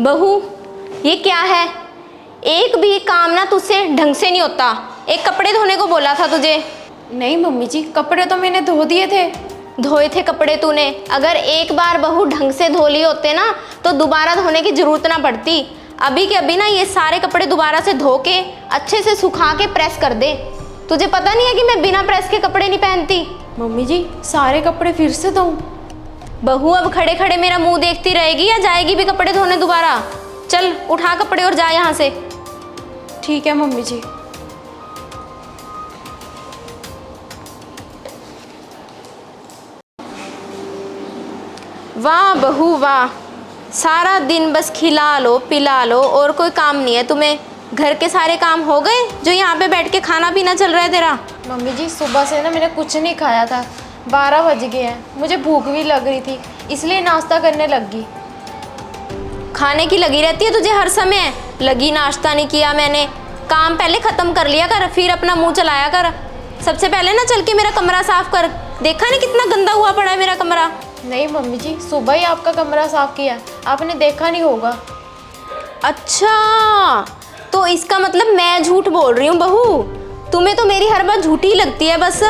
बहू, ये क्या है? एक भी काम ना तुझसे ढंग से नहीं होता। एक कपड़े धोने को बोला था तुझे। नहीं मम्मी जी, कपड़े तो मैंने धो दिए थे। धोए थे कपड़े तूने? अगर एक बार बहू ढंग से धो लिए होते ना तो दोबारा धोने की जरूरत ना पड़ती। अभी के अभी ना ये सारे कपड़े दोबारा से धो के अच्छे से सुखा के प्रेस कर दे। तुझे पता नहीं है कि मैं बिना प्रेस के कपड़े नहीं पहनती? मम्मी जी, सारे कपड़े फिर से धोऊं? बहू, अब खड़े खड़े मेरा मुंह देखती रहेगी या जाएगी भी कपड़े धोने दोबारा? चल उठा कपड़े और जा यहाँ से। ठीक है मम्मी जी। वाह बहू वाह, सारा दिन बस खिला लो पिला लो और कोई काम नहीं है तुम्हें। घर के सारे काम हो गए जो यहाँ पे बैठ के खाना पीना चल रहा है तेरा? मम्मी जी, सुबह से ना मैंने कुछ नहीं खाया था। 12 बज गए हैं, मुझे भूख भी लग रही थी, इसलिए नाश्ता करने लग गई। खाने की लगी रहती है तुझे हर समय। लगी नाश्ता नहीं किया मैंने। काम पहले ख़त्म कर लिया कर, फिर अपना मुंह चलाया कर। सबसे पहले ना चल के मेरा कमरा साफ कर। देखा नहीं कितना गंदा हुआ पड़ा है मेरा कमरा? नहीं मम्मी जी, सुबह ही आपका कमरा साफ किया, आपने देखा नहीं होगा। अच्छा, तो इसका मतलब मैं झूठ बोल रही हूँ बहू? तुम्हें तो मेरी हर बात झूठी लगती है बस।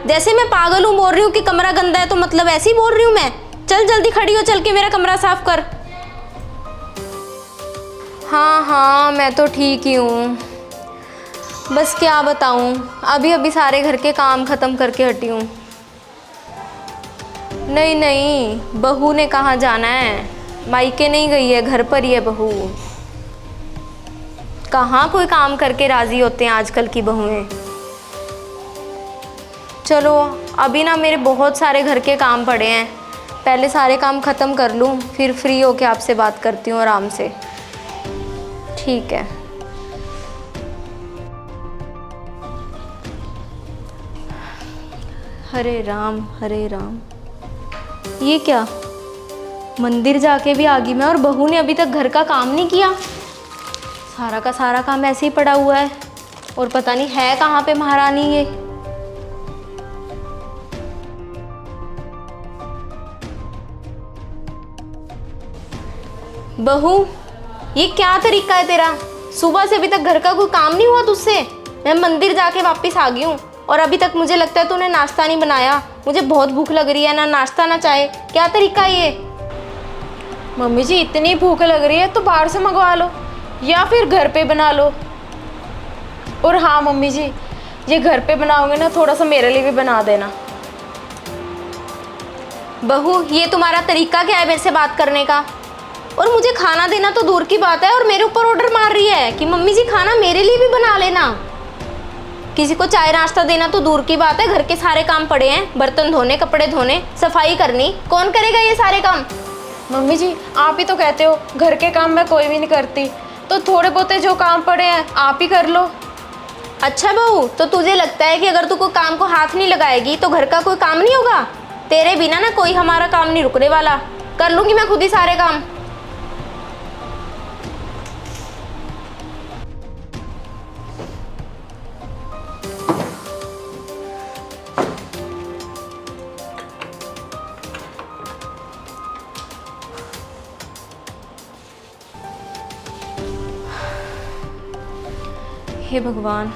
जैसे मैं पागल हूँ बोल रही हूँ कि कमरा गंदा है, तो मतलब ऐसे ही बोल रही हूँ मैं। चल जल्दी खड़ी हो, चल के मेरा कमरा साफ कर। हाँ हाँ, मैं तो ठीक ही हूँ। बस क्या बताऊँ, अभी अभी सारे घर के काम ख़त्म करके हटी हूँ। नहीं नहीं, बहू ने कहाँ जाना है? मायके नहीं गई है, घर पर ही है बहू। कहाँ कोई काम करके राज़ी होते हैं आजकल की बहुएं। चलो अभी ना मेरे बहुत सारे घर के काम पड़े हैं, पहले सारे काम ख़त्म कर लूँ, फिर फ्री होके आपसे बात करती हूँ आराम से। ठीक है। हरे राम हरे राम। ये क्या, मंदिर जाके भी आ गई मैं और बहू ने अभी तक घर का काम नहीं किया। सारा का सारा काम ऐसे ही पड़ा हुआ है और पता नहीं है कहाँ पे महारानी ये। बहू, ये क्या तरीका है तेरा? सुबह से अभी तक घर का कोई काम नहीं हुआ तुझसे? मैं मंदिर जाके वापस आ गई हूँ और अभी तक मुझे लगता है तूने नाश्ता नहीं बनाया। मुझे बहुत भूख लग रही है, ना नाश्ता ना चाय। क्या तरीका है ये? मम्मी जी, इतनी भूख लग रही है तो बाहर से मंगवा लो या फिर घर पे बना लो। और हाँ मम्मी जी, ये घर पे बनाओगे ना, थोड़ा सा मेरे लिए भी बना देना। बहू, ये तुम्हारा तरीका क्या है मेरे से बात करने का? और मुझे खाना देना तो दूर की बात है और मेरे ऊपर ऑर्डर मार रही है कि मम्मी जी खाना मेरे लिए भी बना लेना। किसी को चाय नाश्ता देना तो दूर की बात है, घर के सारे काम पड़े हैं, बर्तन धोने, कपड़े धोने, सफाई करनी। कौन करेगा ये सारे काम? मम्मी जी, आप ही तो कहते हो घर के काम मैं कोई भी नहीं करती, तो थोड़े बहुते जो काम पड़े हैं आप ही कर लो। अच्छा बहू, तो तुझे लगता है कि अगर तू कोई काम को हाथ नहीं लगाएगी तो घर का कोई काम नहीं होगा? तेरे बिना ना कोई हमारा काम नहीं रुकने वाला। कर लूँगी मैं खुद ही सारे काम। हे भगवान,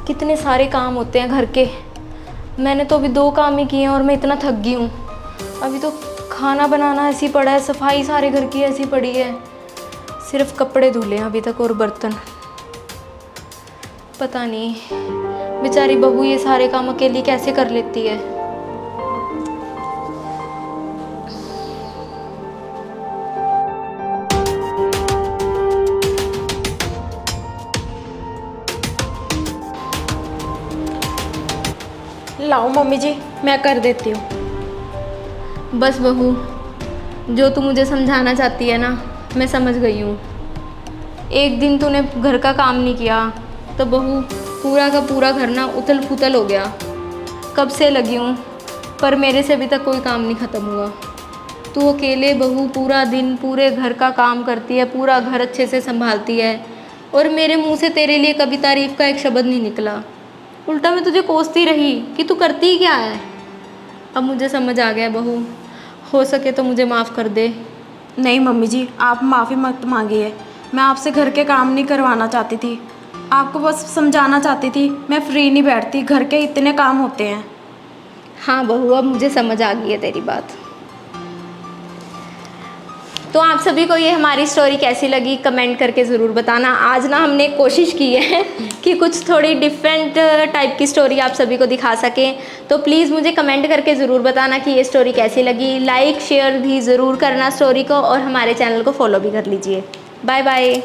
कितने सारे काम होते हैं घर के। मैंने तो अभी 2 काम ही किए हैं और मैं इतना थक गई हूँ। अभी तो खाना बनाना ऐसी पड़ा है, सफाई सारे घर की ऐसी पड़ी है। सिर्फ कपड़े धुले हैं अभी तक और बर्तन। पता नहीं बेचारी बहू ये सारे काम अकेली कैसे कर लेती है। लाओ मम्मी जी, मैं कर देती हूँ। बस बहू, जो तू मुझे समझाना चाहती है ना, मैं समझ गई हूँ। एक दिन तूने घर का काम नहीं किया तो बहू पूरा का पूरा घर ना उथल पुथल हो गया। कब से लगी हूँ पर मेरे से अभी तक कोई काम नहीं ख़त्म हुआ। तू अकेले बहू पूरा दिन पूरे घर का काम करती है, पूरा घर अच्छे से संभालती है और मेरे मुंह से तेरे लिए कभी तारीफ़ का एक शब्द नहीं निकला। उल्टा मैं तुझे कोसती रही कि तू करती ही क्या है। अब मुझे समझ आ गया बहू, हो सके तो मुझे माफ़ कर दे। नहीं मम्मी जी, आप माफ़ी मत मांगिए। मैं आपसे घर के काम नहीं करवाना चाहती थी, आपको बस समझाना चाहती थी। मैं फ्री नहीं बैठती, घर के इतने काम होते हैं। हाँ बहू, अब मुझे समझ आ गई है तेरी बात। तो आप सभी को ये हमारी स्टोरी कैसी लगी कमेंट करके ज़रूर बताना। आज ना हमने कोशिश की है कि कुछ थोड़ी डिफरेंट टाइप की स्टोरी आप सभी को दिखा सकें। तो प्लीज़ मुझे कमेंट करके ज़रूर बताना कि ये स्टोरी कैसी लगी। लाइक शेयर भी ज़रूर करना स्टोरी को, और हमारे चैनल को फॉलो भी कर लीजिए। Bye bye.